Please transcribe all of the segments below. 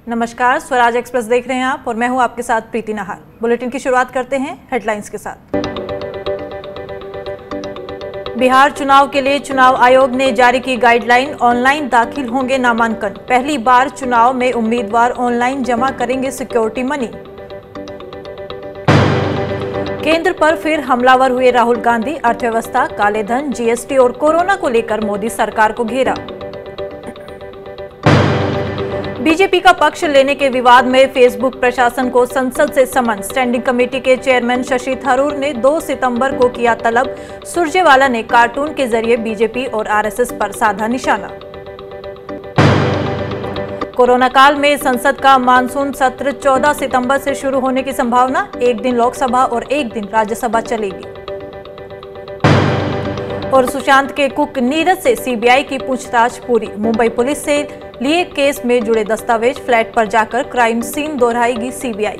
नमस्कार, स्वराज एक्सप्रेस देख रहे हैं आप और मैं हूं आपके साथ प्रीति नाहर। बुलेटिन की शुरुआत करते हैं हेडलाइंस के साथ। बिहार चुनाव के लिए चुनाव आयोग ने जारी की गाइडलाइन, ऑनलाइन दाखिल होंगे नामांकन। पहली बार चुनाव में उम्मीदवार ऑनलाइन जमा करेंगे सिक्योरिटी मनी। केंद्र पर फिर हमलावर हुए राहुल गांधी, अर्थव्यवस्था, कालेधन, जीएसटी और कोरोना को लेकर मोदी सरकार को घेरा। बीजेपी का पक्ष लेने के विवाद में फेसबुक प्रशासन को संसद से समन। स्टैंडिंग कमेटी के चेयरमैन शशि थरूर ने 2 सितंबर को किया तलब। सुरजेवाला ने कार्टून के जरिए बीजेपी और आरएसएस पर साधा निशाना। कोरोना काल में संसद का मानसून सत्र 14 सितंबर से शुरू होने की संभावना। एक दिन लोकसभा और एक दिन राज्यसभा चलेगी। और सुशांत के कुक नीरज से सीबीआई की पूछताछ पूरी। मुंबई पुलिस से लिए केस में जुड़े दस्तावेज, फ्लैट पर जाकर क्राइम सीन दोहराएगी सीबीआई।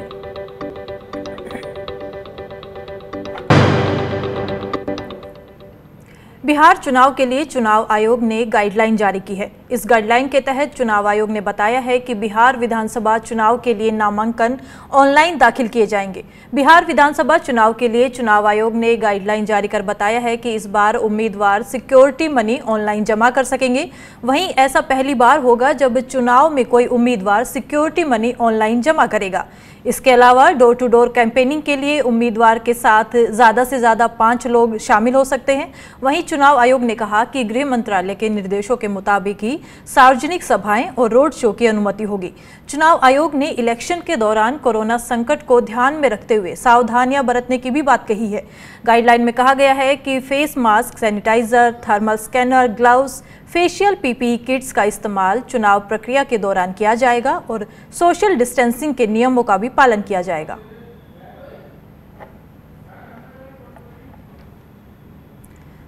बिहार चुनाव के लिए चुनाव आयोग ने गाइडलाइन जारी की है। इस गाइडलाइन के तहत चुनाव आयोग ने बताया है कि बिहार विधानसभा चुनाव के लिए नामांकन ऑनलाइन दाखिल किए जाएंगे। बिहार विधानसभा चुनाव के लिए चुनाव आयोग ने गाइडलाइन जारी कर बताया है कि इस बार उम्मीदवार सिक्योरिटी मनी ऑनलाइन जमा कर सकेंगे। वहीं ऐसा पहली बार होगा जब चुनाव में कोई उम्मीदवार सिक्योरिटी मनी ऑनलाइन जमा करेगा। इसके अलावा डोर टू डोर कैंपेनिंग के लिए उम्मीदवार के साथ ज़्यादा से ज़्यादा 5 लोग शामिल हो सकते हैं। वहीं चुनाव आयोग ने कहा कि गृह मंत्रालय के निर्देशों के मुताबिक ही सार्वजनिक सभाएं और रोड शो की अनुमति होगी। चुनाव आयोग ने इलेक्शन के दौरान कोरोना संकट को ध्यान में रखते हुए सावधानियां बरतने की भी बात कही है। गाइडलाइन में कहा गया है कि face mask, sanitiser, thermal scanner, gloves, facial PPE kits का इस्तेमाल चुनाव प्रक्रिया के दौरान किया जाएगा और सोशल डिस्टेंसिंग के नियमों का भी पालन किया जाएगा।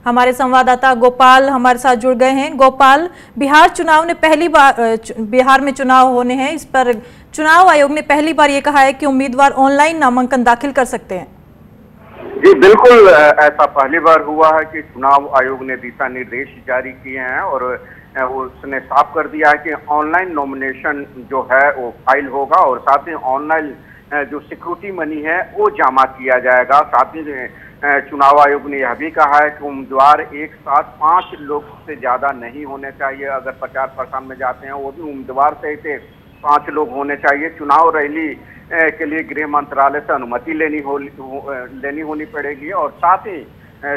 हमारे संवाददाता गोपाल हमारे साथ जुड़ गए हैं। गोपाल, बिहार चुनाव ने पहली बार बिहार में चुनाव होने हैं, इस पर चुनाव आयोग ने पहली बार ये कहा है कि उम्मीदवार ऑनलाइन नामांकन दाखिल कर सकते हैं। जी बिल्कुल, ऐसा पहली बार हुआ है कि चुनाव आयोग ने दिशा निर्देश जारी किए हैं और उसने साफ कर दिया है कि ऑनलाइन नॉमिनेशन जो है वो फाइल होगा और साथ ही ऑनलाइन जो सिक्योरिटी मनी है वो जमा किया जाएगा। साथ ही चुनाव आयोग ने यह भी कहा है कि उम्मीदवार एक साथ 5 लोग से ज्यादा नहीं होने चाहिए। अगर 50% में जाते हैं वो भी उम्मीदवार से 5 लोग होने चाहिए। चुनाव रैली के लिए गृह मंत्रालय से अनुमति लेनी होनी पड़ेगी और साथ ही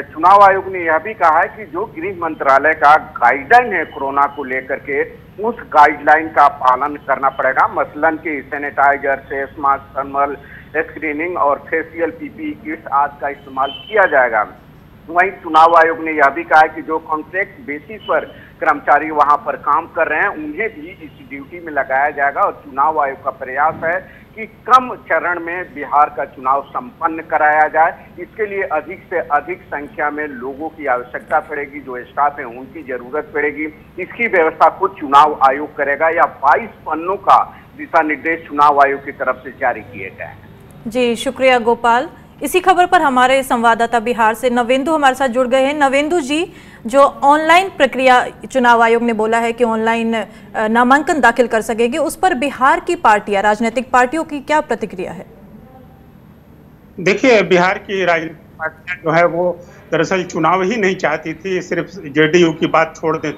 चुनाव आयोग ने यह भी कहा है कि जो गृह मंत्रालय का गाइडलाइन है कोरोना को लेकर के, उस गाइडलाइन का पालन करना पड़ेगा। मसलन कि sanitiser, face mask, thermal screening और फेशियल पीपीई किट्स आदि का इस्तेमाल किया जाएगा। वहीं चुनाव आयोग ने यह भी कहा है कि जो कॉन्ट्रैक्ट बेसिस पर कर्मचारी वहां पर काम कर रहे हैं उन्हें भी इस ड्यूटी में लगाया जाएगा और चुनाव आयोग का प्रयास है कि कम चरण में बिहार का चुनाव संपन्न कराया जाए। इसके लिए अधिक से अधिक संख्या में लोगों की आवश्यकता पड़ेगी, जो स्टाफ है उनकी जरूरत पड़ेगी। इसकी व्यवस्था खुद चुनाव आयोग करेगा। या 22 पन्नों का दिशा निर्देश चुनाव आयोग की तरफ से जारी किए गए हैं। जी शुक्रिया गोपाल। इसी खबर पर हमारे संवाददाता बिहार से नवेंदु हमारे साथ जुड़ गए हैं। नवेंदु जी, जो ऑनलाइन प्रक्रिया चुनाव आयोग ने बोला है कि ऑनलाइन नामांकन दाखिल कर सकेगी, उस पर बिहार की पार्टियां, राजनीतिक पार्टियों की क्या प्रतिक्रिया है? देखिए, बिहार की राजनीतिक पार्टियां जो है वो दरअसल चुनाव ही नहीं चाहती थी, सिर्फ जेडीयू की बात छोड़ दे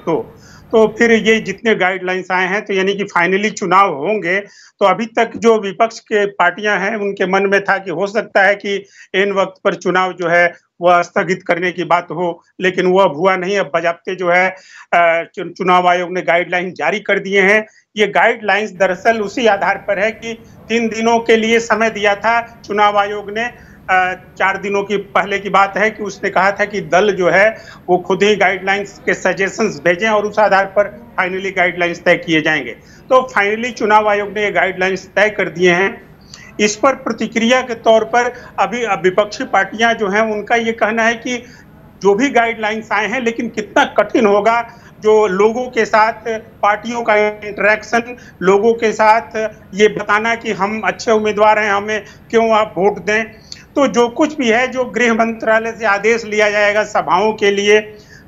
तो फिर ये जितने गाइडलाइंस आए हैं तो यानी कि फाइनली चुनाव होंगे। तो अभी तक जो विपक्ष के पार्टियां हैं उनके मन में था कि हो सकता है कि इन वक्त पर चुनाव जो है वह स्थगित करने की बात हो, लेकिन वो अब हुआ नहीं। अब बजाते जो है चुनाव आयोग ने गाइडलाइन जारी कर दिए हैं। ये गाइडलाइंस दरअसल उसी आधार पर है कि 3 दिनों के लिए समय दिया था चुनाव आयोग ने। 4 दिनों की पहले की बात है कि उसने कहा था कि दल जो है वो खुद ही गाइडलाइंस के सजेशंस भेजें और उस आधार पर फाइनली गाइडलाइंस तय किए जाएंगे। तो फाइनली चुनाव आयोग ने ये गाइडलाइंस तय कर दिए हैं। इस पर प्रतिक्रिया के तौर पर अभी विपक्षी पार्टियां जो हैं उनका ये कहना है कि जो भी गाइडलाइंस आए हैं, लेकिन कितना कठिन होगा जो लोगों के साथ पार्टियों का इंटरेक्शन, लोगों के साथ ये बताना कि हम अच्छे उम्मीदवार हैं, हमें क्यों आप वोट दें। तो जो कुछ भी है, जो गृह मंत्रालय से आदेश लिया जाएगा सभाओं के लिए,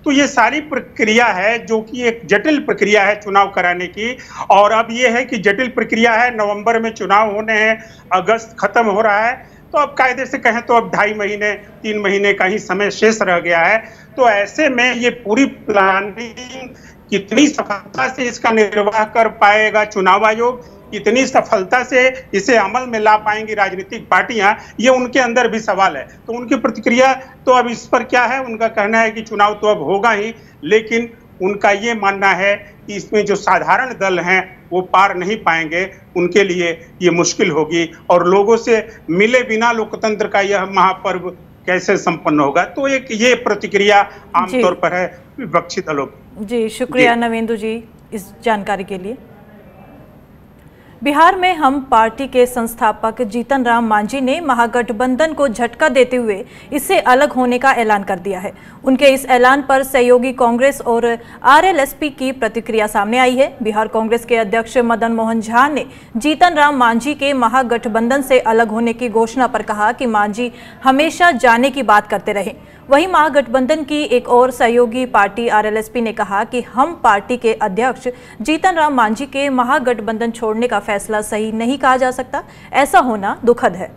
तो ये सारी प्रक्रिया है जो कि एक जटिल प्रक्रिया है चुनाव कराने की। और अब ये है कि जटिल प्रक्रिया है, नवंबर में चुनाव होने हैं, अगस्त खत्म हो रहा है, तो अब कायदे से कहें तो अब 2.5 महीने 3 महीने का ही समय शेष रह गया है। तो ऐसे में ये पूरी प्लानिंग कितनी सफलता से इसका निर्वाह कर पाएगा चुनाव आयोग, कितनी सफलता से इसे अमल में ला पाएंगी राजनीतिक पार्टियां, ये उनके अंदर भी सवाल है। तो उनकी प्रतिक्रिया तो अब इस पर क्या है, उनका कहना है कि चुनाव तो अब होगा ही, लेकिन उनका ये मानना है कि इसमें जो साधारण दल हैं वो पार नहीं पाएंगे, उनके लिए ये मुश्किल होगी और लोगों से मिले बिना लोकतंत्र का यह महापर्व कैसे संपन्न होगा। तो एक ये प्रतिक्रिया आमतौर पर है विपक्षी दलों की। जी शुक्रिया नवेंदु जी इस जानकारी के लिए। बिहार में हम पार्टी के संस्थापक जीतन राम मांझी ने महागठबंधन को झटका देते हुए इससे अलग होने का ऐलान कर दिया है। उनके इस ऐलान पर सहयोगी कांग्रेस और आरएलएसपी की प्रतिक्रिया सामने आई है। बिहार कांग्रेस के अध्यक्ष मदन मोहन झा ने जीतन राम मांझी के महागठबंधन से अलग होने की घोषणा पर कहा कि मांझी हमेशा जाने की बात करते रहे। वहीं महागठबंधन की एक और सहयोगी पार्टी आरएलएसपी ने कहा कि हम पार्टी के अध्यक्ष जीतन राम मांझी के महागठबंधन छोड़ने का फैसला सही नहीं कहा जा सकता, ऐसा होना दुखद है।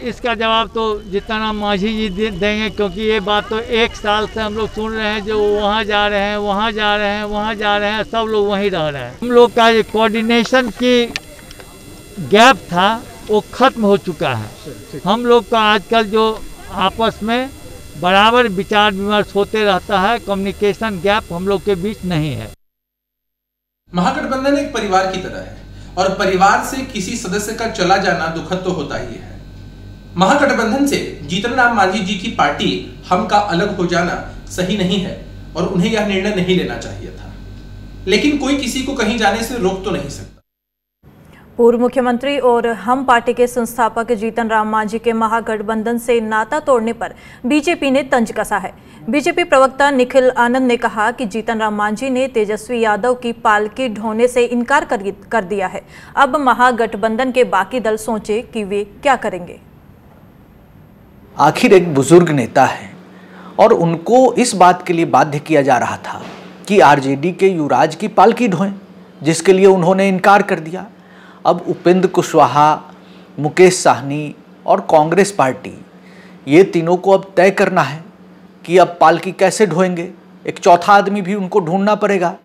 इसका जवाब तो जीतन राम मांझी जी देंगे, क्योंकि ये बात तो 1 साल से हम लोग सुन रहे हैं, जो वहाँ जा रहे हैं, वहाँ जा रहे हैं, वहाँ जा रहे हैं, सब लोग वहीं रह रहे हैं। हम लोग का ये कोऑर्डिनेशन की गैप था वो खत्म हो चुका है। हम लोग का आजकल जो आपस में बराबर विचार विमर्श होते रहता है, कम्युनिकेशन गैप हम लोग के बीच नहीं है। महागठबंधन एक परिवार की तरह है और परिवार से किसी सदस्य का चला जाना दुखद तो होता ही है। महागठबंधन से जीतन राम मांझी जी की पार्टी हम का अलग हो जाना सही नहीं है और उन्हें यह निर्णय नहीं लेना चाहिए था, लेकिन कोई किसी को कहीं जाने से रोक तो नहीं सकता। पूर्व मुख्यमंत्री और हम पार्टी के संस्थापक जीतन राम मांझी के महागठबंधन से नाता तोड़ने पर बीजेपी ने तंज कसा है। बीजेपी प्रवक्ता निखिल आनंद ने कहा कि जीतन राम मांझी ने तेजस्वी यादव की पालकी ढोने से इनकार कर दिया है। अब महागठबंधन के बाकी दल सोचे कि वे क्या करेंगे। आखिर एक बुजुर्ग नेता है और उनको इस बात के लिए बाध्य किया जा रहा था कि आरजेडी के युवराज की पालकी ढोएं, जिसके लिए उन्होंने इनकार कर दिया। अब उपेंद्र कुशवाहा, मुकेश साहनी और कांग्रेस पार्टी, ये तीनों को अब तय करना है कि अब पालकी कैसे ढोएंगे। एक चौथा आदमी भी उनको ढूंढना पड़ेगा।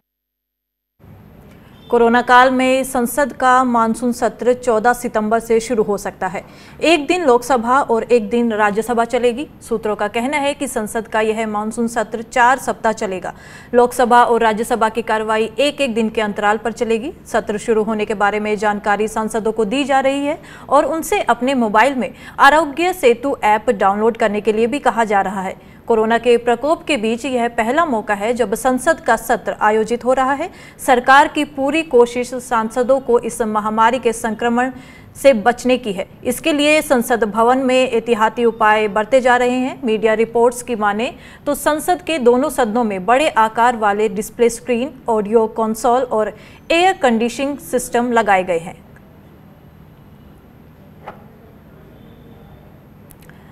कोरोना काल में संसद का मानसून सत्र 14 सितंबर से शुरू हो सकता है। एक दिन लोकसभा और एक दिन राज्यसभा चलेगी। सूत्रों का कहना है कि संसद का यह मानसून सत्र 4 सप्ताह चलेगा। लोकसभा और राज्यसभा की कार्रवाई एक दिन के अंतराल पर चलेगी। सत्र शुरू होने के बारे में जानकारी सांसदों को दी जा रही है और उनसे अपने मोबाइल में आरोग्य सेतु ऐप डाउनलोड करने के लिए भी कहा जा रहा है। कोरोना के प्रकोप के बीच यह पहला मौका है जब संसद का सत्र आयोजित हो रहा है। सरकार की पूरी कोशिश सांसदों को इस महामारी के संक्रमण से बचने की है। इसके लिए संसद भवन में एहतियाती उपाय बरते जा रहे हैं। मीडिया रिपोर्ट्स की माने तो संसद के दोनों सदनों में बड़े आकार वाले डिस्प्ले स्क्रीन, ऑडियो कंसोल और एयर कंडीशनिंग सिस्टम लगाए गए हैं।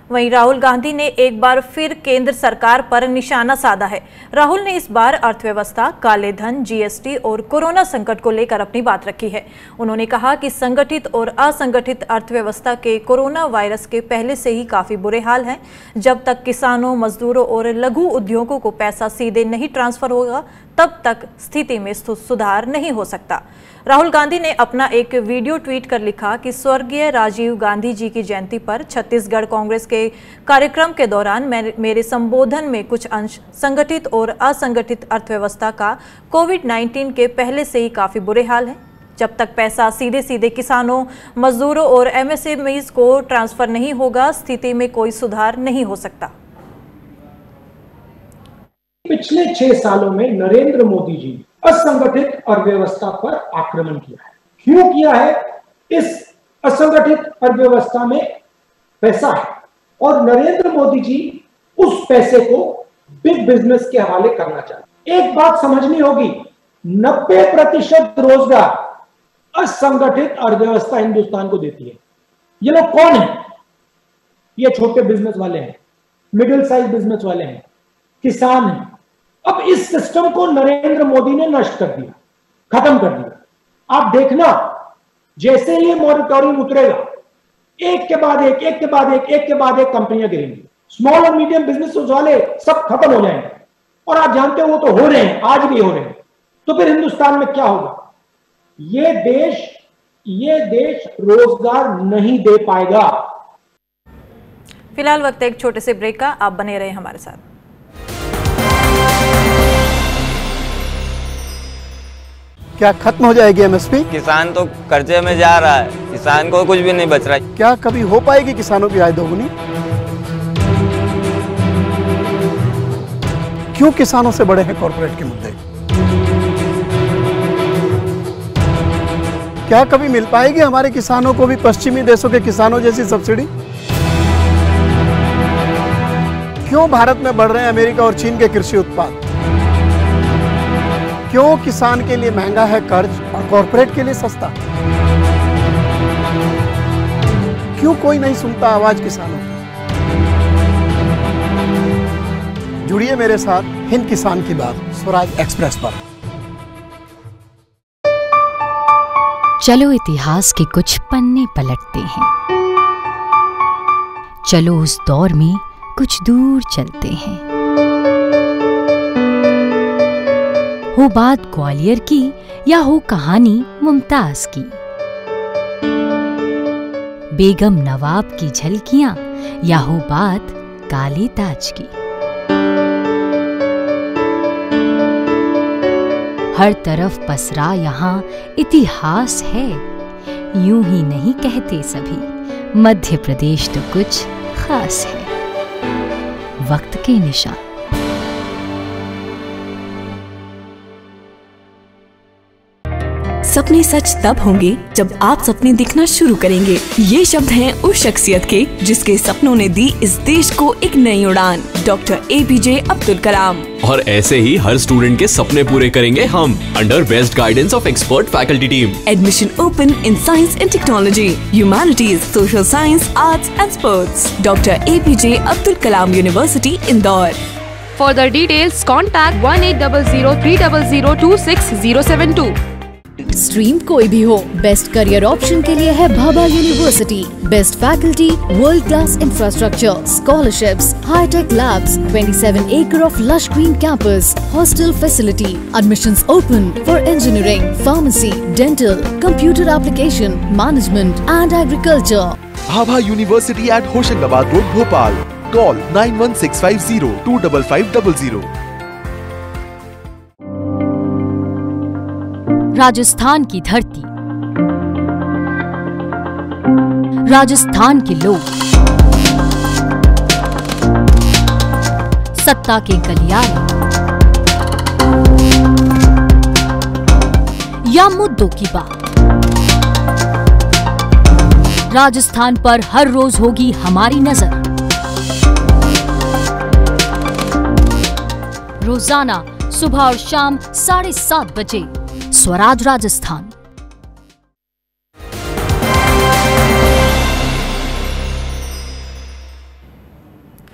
वहीं राहुल गांधी ने एक बार फिर केंद्र सरकार पर निशाना साधा है। राहुल ने इस बार अर्थव्यवस्था, काले धन, जीएसटी और कोरोना संकट को लेकर अपनी बात रखी है। उन्होंने कहा कि संगठित और असंगठित अर्थव्यवस्था के कोरोना वायरस के पहले से ही काफी बुरे हाल हैं। जब तक किसानों, मजदूरों और लघु उद्योगों को पैसा सीधे नहीं ट्रांसफर होगा, तब तक स्थिति में सुधार नहीं हो सकता। राहुल गांधी ने अपना एक वीडियो ट्वीट कर लिखा कि स्वर्गीय राजीव गांधी जी की जयंती पर छत्तीसगढ़ कांग्रेस के कार्यक्रम के दौरान मेरे संबोधन में कुछ अंश संगठित और असंगठित अर्थव्यवस्था का कोविड-19 के पहले से ही काफी बुरे हाल है। जब तक पैसा सीधे किसानों, मजदूरों और एमएसएमईज को ट्रांसफर नहीं होगा, स्थिति में कोई सुधार नहीं हो सकता। पिछले 6 सालों में नरेंद्र मोदी जी असंगठित अर्थव्यवस्था पर आक्रमण किया है। क्यों किया है? इस असंगठित अर्थव्यवस्था में पैसा है और नरेंद्र मोदी जी उस पैसे को बिग बिजनेस के हवाले करना चाहते हैं। एक बात समझनी होगी, 90% रोजगार असंगठित अर्थव्यवस्था हिंदुस्तान को देती है। ये लोग कौन है? ये छोटे बिजनेस वाले हैं, मिडिल साइज बिजनेस वाले हैं, किसान हैं। अब इस सिस्टम को नरेंद्र मोदी ने नष्ट कर दिया, खत्म कर दिया। आप देखना, जैसे ये मॉनिटरिंग उतरेगा, एक के बाद एक, एक के बाद एक, एक के बाद एक कंपनियां गिरेंगी, स्मॉल और मीडियम बिजनेस वाले सब खत्म हो जाएंगे। और आप जानते हो वो तो हो रहे हैं, आज भी हो रहे हैं। तो फिर हिंदुस्तान में क्या होगा? ये देश रोजगार नहीं दे पाएगा। फिलहाल वक्त एक छोटे से ब्रेक का, आप बने रहे हमारे साथ। क्या खत्म हो जाएगी एमएसपी? किसान तो कर्जे में जा रहा है, किसान को कुछ भी नहीं बच रहा है। क्या कभी हो पाएगी किसानों की आय दोगुनी? क्यों किसानों से बड़े हैं कॉर्पोरेट के मुद्दे? क्या कभी मिल पाएगी हमारे किसानों को भी पश्चिमी देशों के किसानों जैसी सब्सिडी? क्यों भारत में बढ़ रहे हैं अमेरिका और चीन के कृषि उत्पाद? क्यों किसान के लिए महंगा है कर्ज और कॉर्पोरेट के लिए सस्ता? क्यों कोई नहीं सुनता आवाज किसानों की? जुड़िए मेरे साथ हिंद किसान की बात स्वराज एक्सप्रेस पर। चलो इतिहास के कुछ पन्ने पलटते हैं, चलो उस दौर में कुछ दूर चलते हैं। हो बात ग्वालियर की या हो कहानी मुमताज की, बेगम नवाब की झलकियां या हो बात काले ताज की, हर तरफ पसरा यहाँ इतिहास है। यूं ही नहीं कहते सभी, मध्य प्रदेश तो कुछ खास है। वक्त के निशान। सपने सच तब होंगे जब आप सपने दिखना शुरू करेंगे। ये शब्द हैं उस शख्सियत के जिसके सपनों ने दी इस देश को एक नई उड़ान, डॉक्टर APJ अब्दुल कलाम। और ऐसे ही हर स्टूडेंट के सपने पूरे करेंगे हम, under best guidance of expert faculty team. Admission open in science and technology, humanities, social science, arts and sports. Doctor APJ Abdul Kalam university, Indore. For the details, contact 180030026072। Stream कोई भी हो, बेस्ट करियर ऑप्शन के लिए है Bhabha university. Best faculty, world class infrastructure, scholarships, high tech labs, 27 acre of lush green campus, hostel facility, admissions open for engineering, pharmacy, dental, computer application, management and agriculture. Bhabha university at Hoshangabad road, Bhopal. Call 9165025500। Rajasthan की धरती, राजस्थान के लोग, सत्ता के गलियारे या मुद्दों की बात, राजस्थान पर हर रोज होगी हमारी नजर। रोजाना सुबह और शाम 7:30 बजे स्वराज राजस्थान।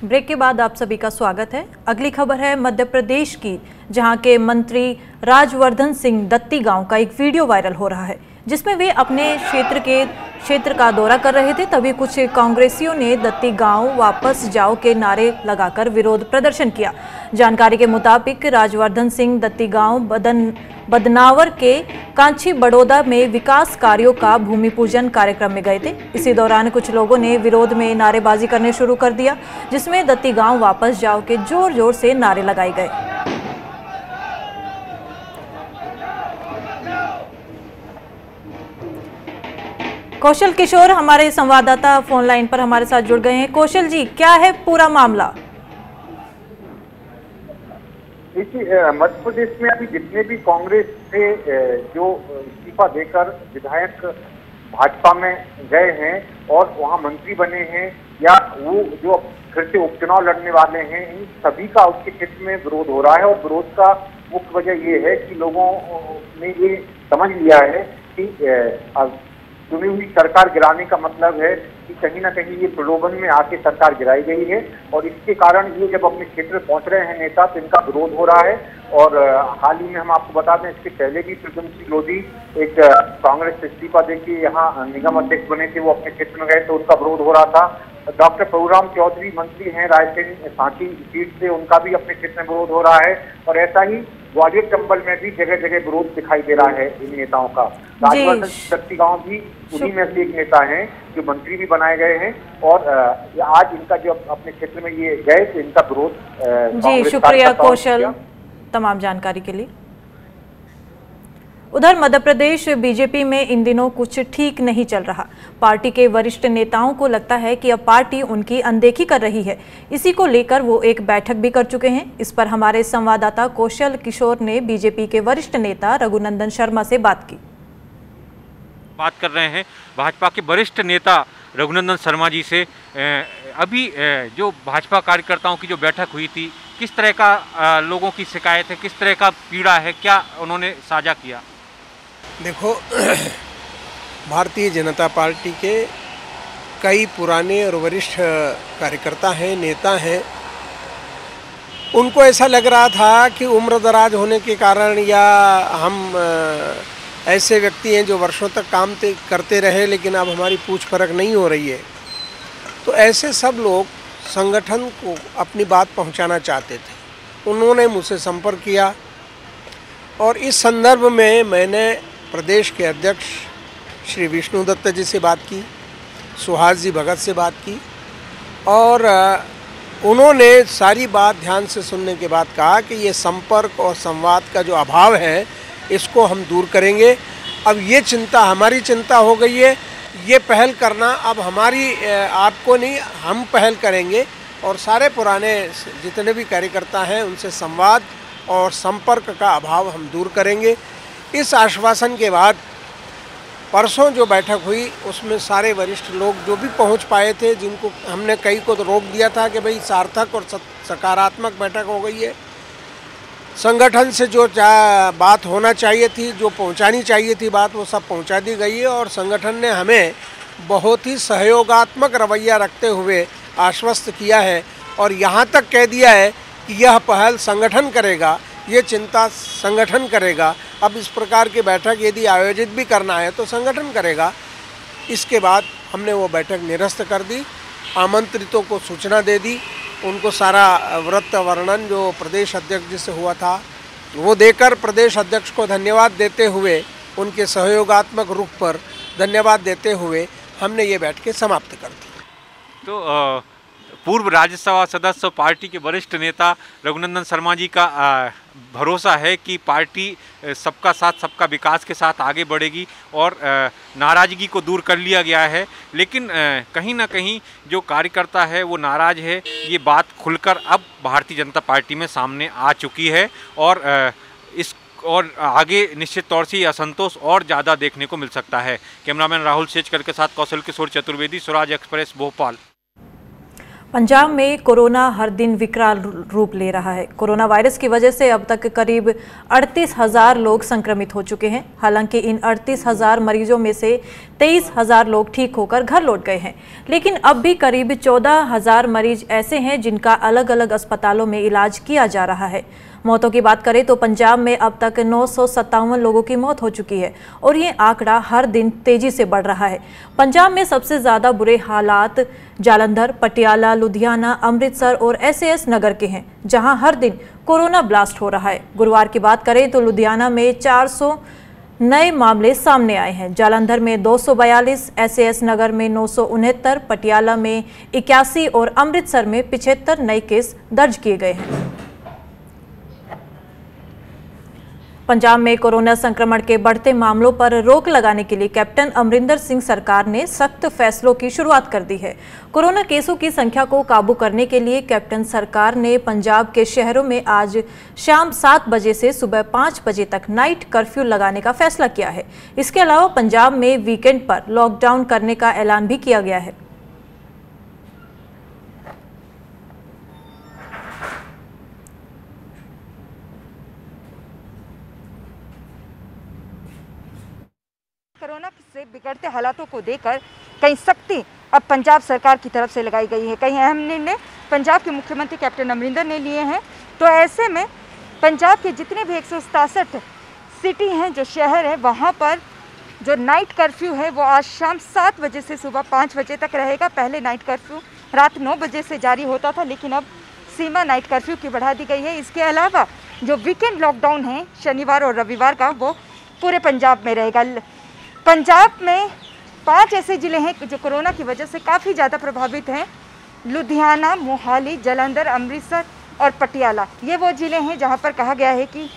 ब्रेक के बाद आप सभी का स्वागत है। अगली खबर है मध्य प्रदेश की, जहां के मंत्री राजवर्धन सिंह दत्ती गांव का एक वीडियो वायरल हो रहा है, जिसमें वे अपने क्षेत्र का दौरा कर रहे थे। तभी कुछ कांग्रेसियों ने दत्ती गांव वापस जाओ के नारे लगाकर विरोध प्रदर्शन किया। जानकारी के मुताबिक राजवर्धन सिंह दत्ती गांव बदनावर के कांची बड़ौदा में विकास कार्यों का भूमि पूजन कार्यक्रम में गए थे। इसी दौरान कुछ लोगों ने विरोध में नारेबाजी करने शुरू कर दिया, जिसमें दत्ती गांव वापस जाओ के जोर जोर से नारे लगाए गए। कौशल किशोर हमारे संवाददाता फोन लाइन पर हमारे साथ जुड़ गए हैं। कौशल जी, क्या है पूरा मामला? देखिए, मध्य प्रदेश में अभी जितने भी कांग्रेस से जो इस्तीफा देकर विधायक भाजपा में गए हैं और वहां मंत्री बने हैं, या वो जो फिर से उपचुनाव लड़ने वाले हैं, इन सभी का उसके क्षेत्र में विरोध हो रहा है। और विरोध का मुख्य वजह ये है कि लोगों ने ये समझ लिया है कि चुनी हुई सरकार गिराने का मतलब है कि कहीं ना कहीं ये प्रलोभन में आके सरकार गिराई गई है, और इसके कारण ये जब अपने क्षेत्र में पहुंच रहे हैं नेता तो इनका विरोध हो रहा है। और हाल ही में हम आपको बता दें, इसके पहले भी प्रद्युम्न सिंह लोधी एक कांग्रेस से इस्तीफा देके यहाँ निगम अध्यक्ष बने थे, वो अपने क्षेत्र में गए तो उनका विरोध हो रहा था। डॉक्टर प्रभुराम चौधरी मंत्री हैं रायसेन सांची सीट से, उनका भी अपने क्षेत्र में विरोध हो रहा है। और ऐसा ही ग्वालियर चंबल में भी जगह जगह विरोध दिखाई दे रहा है इन नेताओं का। राजवर्धन शक्ति गांव भी उन्हीं में से एक नेता हैं जो मंत्री भी बनाए गए हैं, और आज इनका जो अपने क्षेत्र में ये गए तो इनका विरोध। जी शुक्रिया कौशल तमाम जानकारी के लिए। उधर मध्य प्रदेश बीजेपी में इन दिनों कुछ ठीक नहीं चल रहा। पार्टी के वरिष्ठ नेताओं को लगता है कि अब पार्टी उनकी अनदेखी कर रही है। इसी को लेकर वो एक बैठक भी कर चुके हैं। इस पर हमारे संवाददाता कौशल किशोर ने बीजेपी के वरिष्ठ नेता रघुनंदन शर्मा से बात की। बात कर रहे हैं भाजपा के वरिष्ठ नेता रघुनंदन शर्मा जी से। अभी जो भाजपा कार्यकर्ताओं की जो बैठक हुई थी, किस तरह का लोगों की शिकायत है, किस तरह का पीड़ा है, क्या उन्होंने साझा किया? देखो, भारतीय जनता पार्टी के कई पुराने और वरिष्ठ कार्यकर्ता हैं, नेता हैं। उनको ऐसा लग रहा था कि उम्र दराज होने के कारण या हम ऐसे व्यक्ति हैं जो वर्षों तक काम करते रहे लेकिन अब हमारी पूछ परख नहीं हो रही है, तो ऐसे सब लोग संगठन को अपनी बात पहुंचाना चाहते थे। उन्होंने मुझसे संपर्क किया और इस संदर्भ में मैंने प्रदेश के अध्यक्ष श्री विष्णु दत्त जी से बात की, सुहास जी भगत से बात की, और उन्होंने सारी बात ध्यान से सुनने के बाद कहा कि ये संपर्क और संवाद का जो अभाव है इसको हम दूर करेंगे। अब ये चिंता हमारी चिंता हो गई है, ये पहल करना अब हमारी आपको नहीं, हम पहल करेंगे और सारे पुराने जितने भी कार्यकर्ता हैं उनसे संवाद और संपर्क का अभाव हम दूर करेंगे। इस आश्वासन के बाद परसों जो बैठक हुई उसमें सारे वरिष्ठ लोग जो भी पहुंच पाए थे, जिनको हमने कई को तो रोक दिया था कि भाई सार्थक और सकारात्मक बैठक हो गई है, संगठन से जो बात होना चाहिए थी, जो पहुंचानी चाहिए थी बात, वो सब पहुंचा दी गई है। और संगठन ने हमें बहुत ही सहयोगात्मक रवैया रखते हुए आश्वस्त किया है और यहाँ तक कह दिया है कि यह पहल संगठन करेगा, ये चिंता संगठन करेगा। अब इस प्रकार की बैठक यदि आयोजित भी करना है तो संगठन करेगा। इसके बाद हमने वो बैठक निरस्त कर दी, आमंत्रितों को सूचना दे दी, उनको सारा वृत्त वर्णन जो प्रदेश अध्यक्ष जी से हुआ था वो देकर प्रदेश अध्यक्ष को धन्यवाद देते हुए, उनके सहयोगात्मक रुख पर धन्यवाद देते हुए हमने ये बैठकें समाप्त कर दी। तो पूर्व राज्यसभा सदस्य पार्टी के वरिष्ठ नेता रघुनंदन शर्मा जी का भरोसा है कि पार्टी सबका साथ सबका विकास के साथ आगे बढ़ेगी और नाराज़गी को दूर कर लिया गया है। लेकिन कहीं ना कहीं जो कार्यकर्ता है वो नाराज़ है, ये बात खुलकर अब भारतीय जनता पार्टी में सामने आ चुकी है और आगे निश्चित तौर से ये असंतोष और ज़्यादा देखने को मिल सकता है। कैमरामैन राहुल शेजकर के साथ कौशल किशोर चतुर्वेदी, स्वराज एक्सप्रेस, भोपाल। पंजाब में कोरोना हर दिन विकराल रूप ले रहा है। कोरोना वायरस की वजह से अब तक करीब 38,000 लोग संक्रमित हो चुके हैं। हालांकि इन 38,000 मरीजों में से 23,000 लोग ठीक होकर घर लौट गए हैं, लेकिन अब भी करीब 14,000 मरीज ऐसे हैं जिनका अलग अलग अस्पतालों में इलाज किया जा रहा है। मौतों की बात करें तो पंजाब में अब तक 957 लोगों की मौत हो चुकी है और ये आंकड़ा हर दिन तेजी से बढ़ रहा है। पंजाब में सबसे ज़्यादा बुरे हालात जालंधर, पटियाला, लुधियाना, अमृतसर और SAS नगर के हैं, जहां हर दिन कोरोना ब्लास्ट हो रहा है। गुरुवार की बात करें तो लुधियाना में 400 नए मामले सामने आए हैं, जालंधर में 242, SAS नगर में 969, पटियाला में 81 और अमृतसर में 75 नए केस दर्ज किए गए हैं। पंजाब में कोरोना संक्रमण के बढ़ते मामलों पर रोक लगाने के लिए कैप्टन अमरिंदर सिंह सरकार ने सख्त फैसलों की शुरुआत कर दी है। कोरोना केसों की संख्या को काबू करने के लिए कैप्टन सरकार ने पंजाब के शहरों में आज शाम 7 बजे से सुबह 5 बजे तक नाइट कर्फ्यू लगाने का फैसला किया है। इसके अलावा पंजाब में वीकेंड पर लॉकडाउन करने का ऐलान भी किया गया है। कोरोना से बिगड़ते हालातों को देखकर कई सख्ती अब पंजाब सरकार की तरफ से लगाई गई है। कई अहम निर्णय पंजाब के मुख्यमंत्री कैप्टन अमरिंदर ने लिए हैं। तो ऐसे में पंजाब के जितने भी 167 सिटी हैं, जो शहर है, वहाँ पर जो नाइट कर्फ्यू है वो आज शाम 7 बजे से सुबह 5 बजे तक रहेगा। पहले नाइट कर्फ्यू रात 9 बजे से जारी होता था, लेकिन अब सीमा नाइट कर्फ्यू की बढ़ा दी गई है। इसके अलावा जो वीकेंड लॉकडाउन है शनिवार और रविवार का, वो पूरे पंजाब में रहेगा। पंजाब में 5 ऐसे ज़िले हैं जो कोरोना की वजह से काफ़ी ज़्यादा प्रभावित हैं। लुधियाना, मोहाली, जालंधर, अमृतसर और पटियाला, ये वो ज़िले हैं जहां पर कहा गया है कि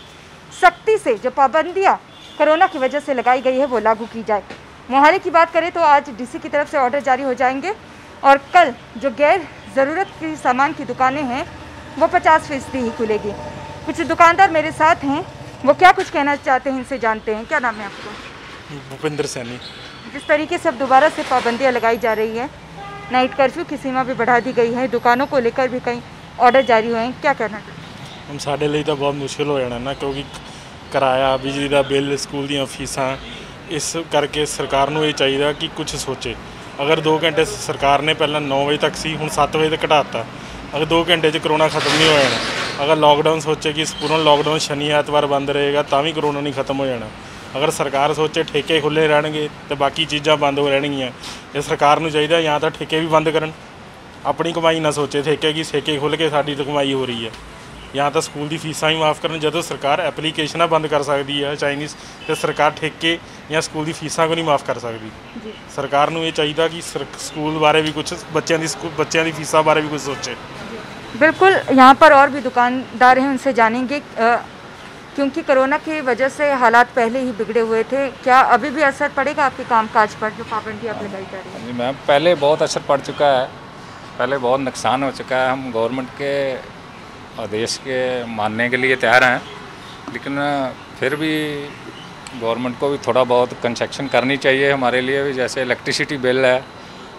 सख्ती से जो पाबंदियां कोरोना की वजह से लगाई गई है वो लागू की जाए। मोहाली की बात करें तो आज डीसी की तरफ से ऑर्डर जारी हो जाएंगे और कल जो गैर ज़रूरत की सामान की दुकानें हैं वो 50% ही खुलेगी। कुछ दुकानदार मेरे साथ हैं, वो क्या कुछ कहना चाहते हैं इनसे जानते हैं। क्या नाम है आपका? भूपेंद्र सैनी। जिस तरीके से अब दोबारा से पाबंदियाँ लगाई जा रही है, नाइट कर्फ्यू की सीमा भी बढ़ा दी गई है, दुकानों को लेकर भी कई ऑर्डर जारी हुए हैं, क्या कहना चाहिए? हम साढ़े लिए तो बहुत मुश्किल हो जाना ना, क्योंकि किराया, बिजली का बिल, स्कूल दी फीसा, इस करके सरकार को ये चाहिए कि कुछ सोचे। अगर 2 घंटे सरकार ने पहले 9 बजे तक सी, हुण 7 बजे तक घटाता, अगर 2 घंटे कोरोना खत्म नहीं हो जाना। अगर लॉकडाउन सोचे कि पूर्ण लॉकडाउन शनि ऐतवार बंद रहेगा तो भी कोरोना नहीं खत्म हो जाना। अगर सरकार सोचे ठेके खुले रहणगे तो बाकी चीज़ां बंद हो रहणगियां। ये सरकार को चाहिए या तो ठेके भी बंद करन, अपनी कमाई ना सोचे ठेके की, ठेके खुल के साडी तो कमाई हो रही है। या तो स्कूल की फीसा भी माफ़ करन, जो सरकार एप्लीकेशन बंद कर सकती है चाइनीज़, तो सरकार ठेके या स्कूल की फीसा को नहीं माफ़ कर सकती। सरकार को ये चाहिए कि स्कूल बारे भी कुछ, बच्चों की फीसा बारे भी कुछ सोचे। बिल्कुल, यहाँ पर और भी दुकानदार हैं, उनसे जानेंगे क्योंकि कोरोना की वजह से हालात पहले ही बिगड़े हुए थे। क्या अभी भी असर पड़ेगा आपके कामकाज पर जो पाबंदी आप लगाई जा रही है? जी मैम, पहले बहुत असर पड़ चुका है, पहले बहुत नुकसान हो चुका है। हम गवर्नमेंट के आदेश के मानने के लिए तैयार हैं, लेकिन फिर भी गवर्नमेंट को भी थोड़ा बहुत कंसेक्शन करनी चाहिए हमारे लिए भी। जैसे इलेक्ट्रिसिटी बिल है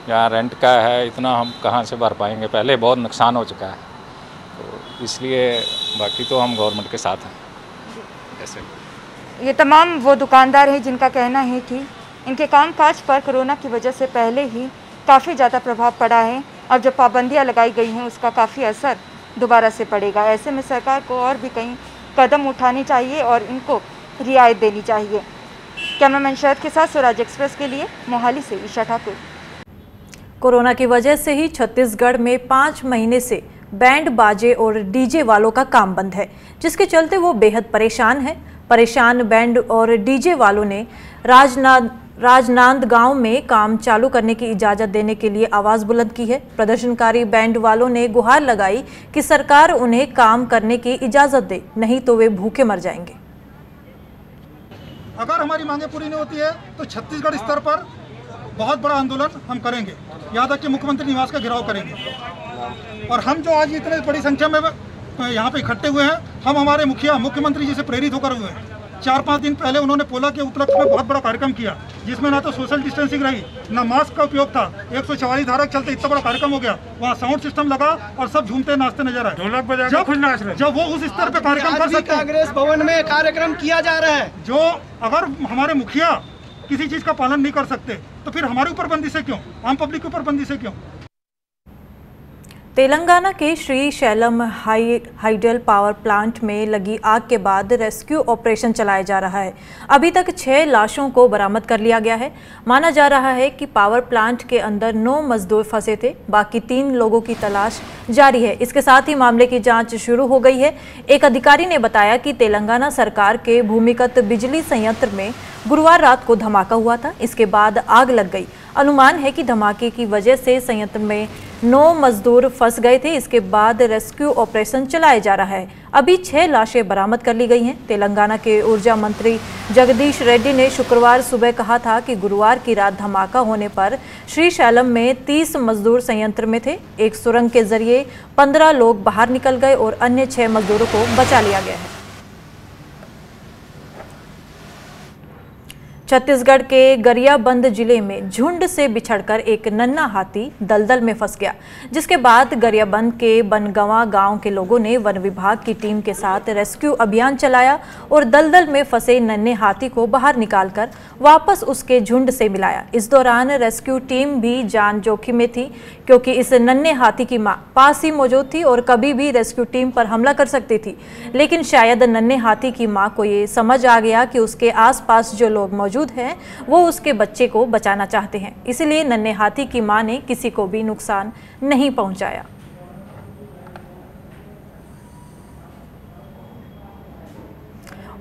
या रेंट का है, इतना हम कहाँ से भर पाएंगे, पहले बहुत नुकसान हो चुका है। तो इसलिए बाकी तो हम गवर्नमेंट के साथ हैं। ये तमाम वो दुकानदार हैं जिनका कहना है कि इनके कामकाज पर कोरोना की वजह से पहले ही काफ़ी ज़्यादा प्रभाव पड़ा है। अब जो पाबंदियां लगाई गई हैं उसका काफ़ी असर दोबारा से पड़ेगा। ऐसे में सरकार को और भी कई कदम उठाने चाहिए और इनको रियायत देनी चाहिए। कैमरामैन शरद के साथ स्वराज एक्सप्रेस के लिए मोहाली से ईशा ठाकुर। कोरोना की वजह से ही छत्तीसगढ़ में 5 महीने से बैंड बाजे और डीजे वालों का काम बंद है, जिसके चलते वो बेहद परेशान हैं। परेशान बैंड और डीजे वालों ने राजनांदगांव में काम चालू करने की इजाज़त देने के लिए आवाज़ बुलंद की है। प्रदर्शनकारी बैंड वालों ने गुहार लगाई कि सरकार उन्हें काम करने की इजाज़त दे, नहीं तो वे भूखे मर जाएंगे। अगर हमारी मांगे पूरी नहीं होती है तो छत्तीसगढ़ स्तर पर बहुत बड़ा आंदोलन हम करेंगे, यहाँ तक कि मुख्यमंत्री निवास का घेराव करेंगे। और हम जो आज इतने बड़ी संख्या में यहाँ पे इकट्ठे हुए हैं, हम हमारे मुख्यमंत्री जी से प्रेरित होकर हुए हैं। 4-5 दिन पहले उन्होंने पोला के उपलक्ष्य में बहुत बड़ा कार्यक्रम किया, जिसमें ना तो सोशल डिस्टेंसिंग रही, ना मास्क का उपयोग था। 144 धारा के चलते इतना बड़ा कार्यक्रम हो गया, वहाँ साउंड सिस्टम लगा और सब झूमते नाचते नजर आए। ढोलक बजा खुद नाच रहे। जब वो उस स्तर पे कार्यक्रम कर सकते हैं, कांग्रेस भवन में कार्यक्रम किया जा रहा है, जो अगर हमारे मुखिया किसी चीज का पालन नहीं कर सकते तो फिर हमारे ऊपर बंदी से क्यों, आम पब्लिक के ऊपर बंदी से क्यों? तेलंगाना के Shri Shailam hydel power plant में लगी आग के बाद रेस्क्यू ऑपरेशन चलाया जा रहा है। अभी तक 6 लाशों को बरामद कर लिया गया है। माना जा रहा है कि पावर प्लांट के अंदर 9 मजदूर फंसे थे, बाकी 3 लोगों की तलाश जारी है। इसके साथ ही मामले की जांच शुरू हो गई है। एक अधिकारी ने बताया कि तेलंगाना सरकार के भूमिगत बिजली संयंत्र में गुरुवार रात को धमाका हुआ था, इसके बाद आग लग गई। अनुमान है कि धमाके की वजह से संयंत्र में 9 मजदूर फंस गए थे। इसके बाद रेस्क्यू ऑपरेशन चलाया जा रहा है। अभी 6 लाशें बरामद कर ली गई हैं। तेलंगाना के ऊर्जा मंत्री जगदीश रेड्डी ने शुक्रवार सुबह कहा था कि गुरुवार की रात धमाका होने पर श्रीशैलम में 30 मजदूर संयंत्र में थे। एक सुरंग के जरिए 15 लोग बाहर निकल गए और अन्य 6 मजदूरों को बचा लिया गया है। छत्तीसगढ़ के गरियाबंद जिले में झुंड से बिछड़कर एक नन्हा हाथी दलदल में फंस गया, जिसके बाद गरियाबंद के बनगवा गांव के लोगों ने वन विभाग की टीम के साथ रेस्क्यू अभियान चलाया और दलदल में फंसे नन्हे हाथी को बाहर निकालकर वापस उसके झुंड से मिलाया। इस दौरान रेस्क्यू टीम भी जान जोखिम में थी, क्योंकि इस नन्हे हाथी की मां पास ही मौजूद थी और कभी भी रेस्क्यू टीम पर हमला कर सकती थी। लेकिन शायद नन्हे हाथी की मां को ये समझ आ गया कि उसके आसपास जो लोग मौजूद हैं वो उसके बच्चे को बचाना चाहते हैं, इसलिए नन्हे हाथी की मां ने किसी को भी नुकसान नहीं पहुंचाया।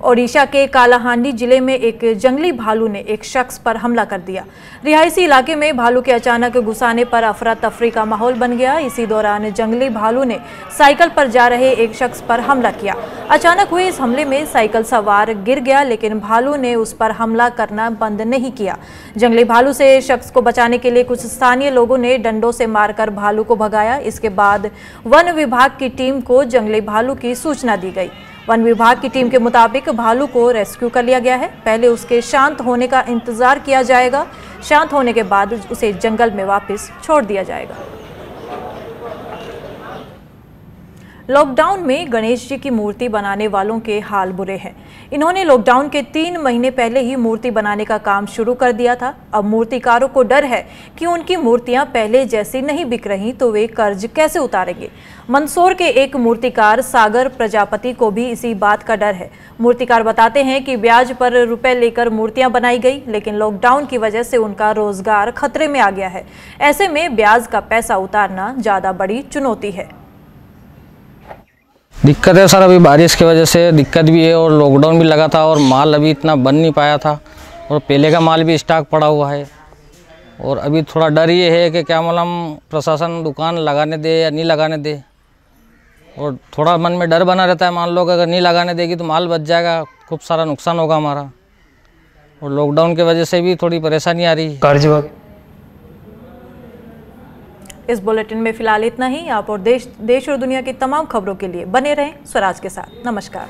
ओडिशा के कालाहांडी जिले में एक जंगली भालू ने एक शख्स पर हमला कर दिया। रिहायशी इलाके में भालू के अचानक घुसाने पर अफरा तफरी का माहौल बन गया। इसी दौरान जंगली भालू ने साइकिल पर जा रहे एक शख्स पर हमला किया। अचानक हुए इस हमले में साइकिल सवार गिर गया, लेकिन भालू ने उस पर हमला करना बंद नहीं किया। जंगली भालू से शख्स को बचाने के लिए कुछ स्थानीय लोगों ने डंडों से मारकर भालू को भगाया। इसके बाद वन विभाग की टीम को जंगली भालू की सूचना दी गई। वन विभाग की टीम के मुताबिक भालू को रेस्क्यू कर लिया गया है। पहले उसके शांत होने का इंतजार किया जाएगा। शांत होने के बाद उसे जंगल में वापस छोड़ दिया जाएगा। लॉकडाउन में गणेश जी की मूर्ति बनाने वालों के हाल बुरे हैं। इन्होंने लॉकडाउन के 3 महीने पहले ही मूर्ति बनाने का काम शुरू कर दिया था। अब मूर्तिकारों को डर है कि उनकी मूर्तियां पहले जैसी नहीं बिक रही तो वे कर्ज कैसे उतारेंगे। मंदसौर के एक मूर्तिकार सागर प्रजापति को भी इसी बात का डर है। मूर्तिकार बताते हैं कि ब्याज पर रुपए लेकर मूर्तियां बनाई गई, लेकिन लॉकडाउन की वजह से उनका रोजगार खतरे में आ गया है। ऐसे में ब्याज का पैसा उतारना ज्यादा बड़ी चुनौती है। दिक्कत है सर, अभी बारिश की वजह से दिक्कत भी है और लॉकडाउन भी लगा था और माल अभी इतना बन नहीं पाया था और पहले का माल भी स्टॉक पड़ा हुआ है। और अभी थोड़ा डर ये है कि क्या मालूम प्रशासन दुकान लगाने दे या नहीं लगाने दे, और थोड़ा मन में डर बना रहता है। मान लो अगर नहीं लगाने देगी तो माल बच जाएगा, खूब सारा नुकसान होगा हमारा। और लॉकडाउन की वजह से भी थोड़ी परेशानी आ रही है। कर्ज इस बुलेटिन में फिलहाल इतना ही। आप और देश और दुनिया की तमाम खबरों के लिए बने रहें स्वराज के साथ। नमस्कार।